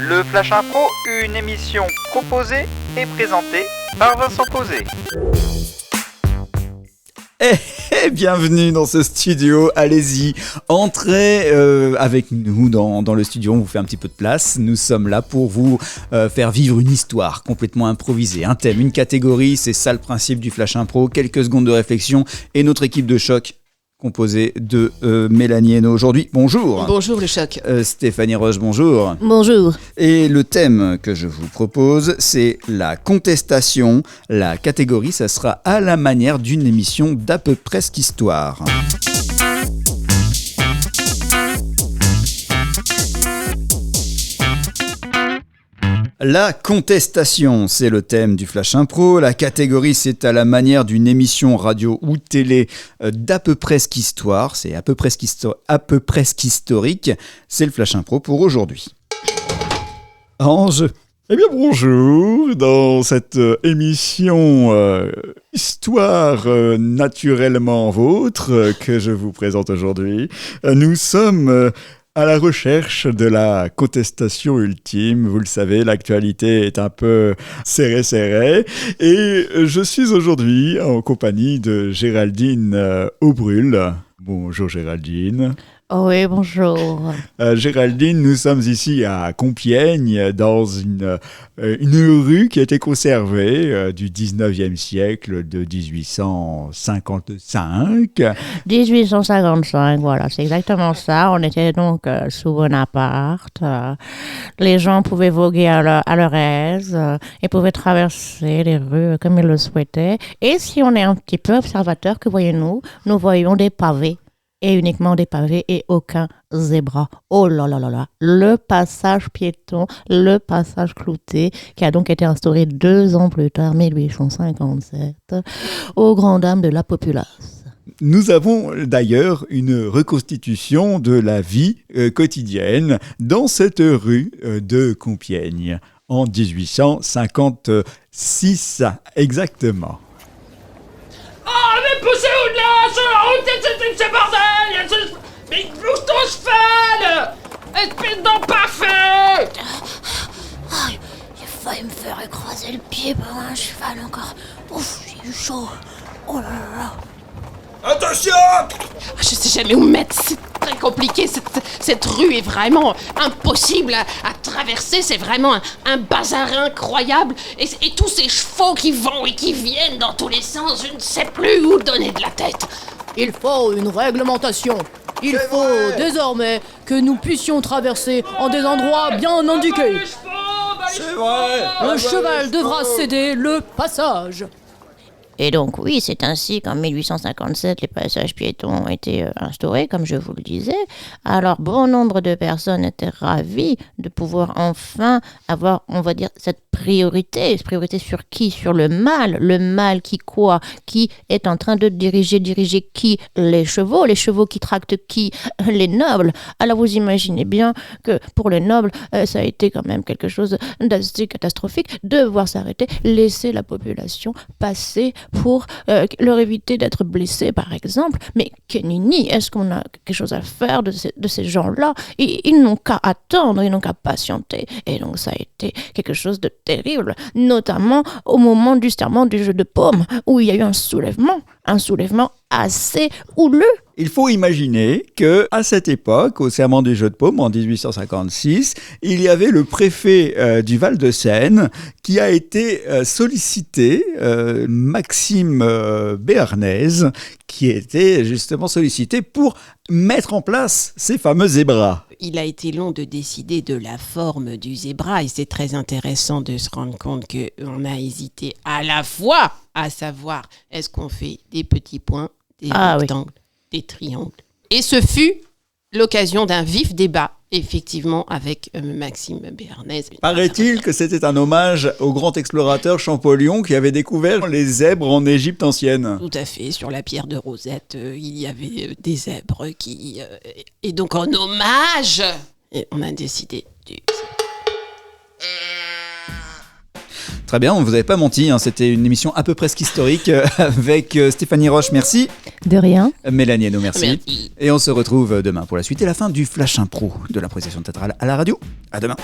Le Flash Impro, une émission proposée et présentée par Vincent Posé. Bienvenue dans ce studio, allez-y, entrez avec nous dans le studio, on vous fait un petit peu de place. Nous sommes là pour vous faire vivre une histoire complètement improvisée, un thème, une catégorie, c'est ça le principe du Flash Impro, quelques secondes de réflexion et notre équipe de choc composée de Mélanie Hainaut aujourd'hui. Bonjour. Bonjour le choc. Stéphanie Roche, bonjour. Bonjour. Et le thème que je vous propose, c'est la contestation. La catégorie, ça sera à la manière d'une émission d'à peu presque histoire. La contestation, c'est le thème du Flash Impro. La catégorie, c'est à la manière d'une émission radio ou télé d'à peu presque histoire. C'est à peu presque historique. C'est le Flash Impro pour aujourd'hui. Ange, eh bien bonjour. Dans cette émission Histoire naturellement vôtre que je vous présente aujourd'hui, nous sommes à la recherche de la contestation ultime. Vous le savez, l'actualité est un peu serrée. Et je suis aujourd'hui en compagnie de Géraldine Aubrul. Bonjour Géraldine. Oui, bonjour. Géraldine, nous sommes ici à Compiègne, dans une rue qui a été conservée du 19e siècle, de 1855. 1855, voilà, c'est exactement ça. On était donc sous Bonaparte. Les gens pouvaient voguer à leur aise et pouvaient traverser les rues comme ils le souhaitaient. Et si on est un petit peu observateur, que voyons-nous ? Nous voyons des pavés. Et uniquement des pavés et aucun zébra. Oh là là là là. Le passage piéton, le passage clouté, qui a donc été instauré 2 ans plus tard, 1857, aux grandes dames de la populace. Nous avons d'ailleurs une reconstitution de la vie quotidienne dans cette rue de Compiègne, en 1856 exactement. Oh, mais poussez-vous de là, sur la route, c'est bordel! Mais bouge ton cheval! Espèce d'emparfait! Oh, j'ai failli me faire écraser le pied par un cheval encore. Ouf, j'ai eu chaud. Oh là là là. Attention! Je sais jamais où me mettre, c'est très compliqué, cette rue est vraiment impossible à traverser, c'est vraiment un bazar incroyable, et tous ces chevaux qui vont et qui viennent dans tous les sens, je ne sais plus où donner de la tête. Il faut une réglementation. Il faut désormais que nous puissions traverser en des endroits bien indiqués. C'est vrai! Le cheval devra céder le passage. Et donc oui, c'est ainsi qu'en 1857, les passages piétons ont été instaurés, comme je vous le disais. Alors bon nombre de personnes étaient ravies de pouvoir enfin avoir, on va dire, cette priorité. Cette priorité sur qui ? Sur le mal qui quoi ? Qui est en train de diriger qui ? Les chevaux qui tractent qui ? Les nobles. Alors vous imaginez bien que pour les nobles, ça a été quand même quelque chose d'assez catastrophique de voir s'arrêter, laisser la population passer pour leur éviter d'être blessés, par exemple. Mais Kenini, est-ce qu'on a quelque chose à faire de ces gens-là ? Ils n'ont qu'à attendre, ils n'ont qu'à patienter. Et donc ça a été quelque chose de terrible, notamment au moment du serment du jeu de paume, où il y a eu un soulèvement assez houleux. Il faut imaginer qu'à cette époque, au serment du jeu de paume, en 1856, il y avait le préfet du Val-de-Seine qui a été sollicité, Maxime Béarnais, qui était justement sollicité pour mettre en place ces fameux zébras. Il a été long de décider de la forme du zébra et c'est très intéressant de se rendre compte qu'on a hésité à la fois à savoir est-ce qu'on fait des petits points, des rectangles, des triangles. Et ce fut l'occasion d'un vif débat, effectivement, avec Maxime Béarnais. Paraît-il que c'était un hommage au grand explorateur Champollion qui avait découvert les zèbres en Égypte ancienne. Tout à fait, sur la pierre de Rosette, il y avait des zèbres qui... et donc en hommage, on a décidé du... Très bien, on ne vous avait pas menti, hein, c'était une émission à peu près historique avec Stéphanie Roche, merci. De rien. Mélanie Hainaut, merci. Merci. Et on se retrouve demain pour la suite et la fin du Flash Impro de l'improvisation théâtrale à la radio. À demain.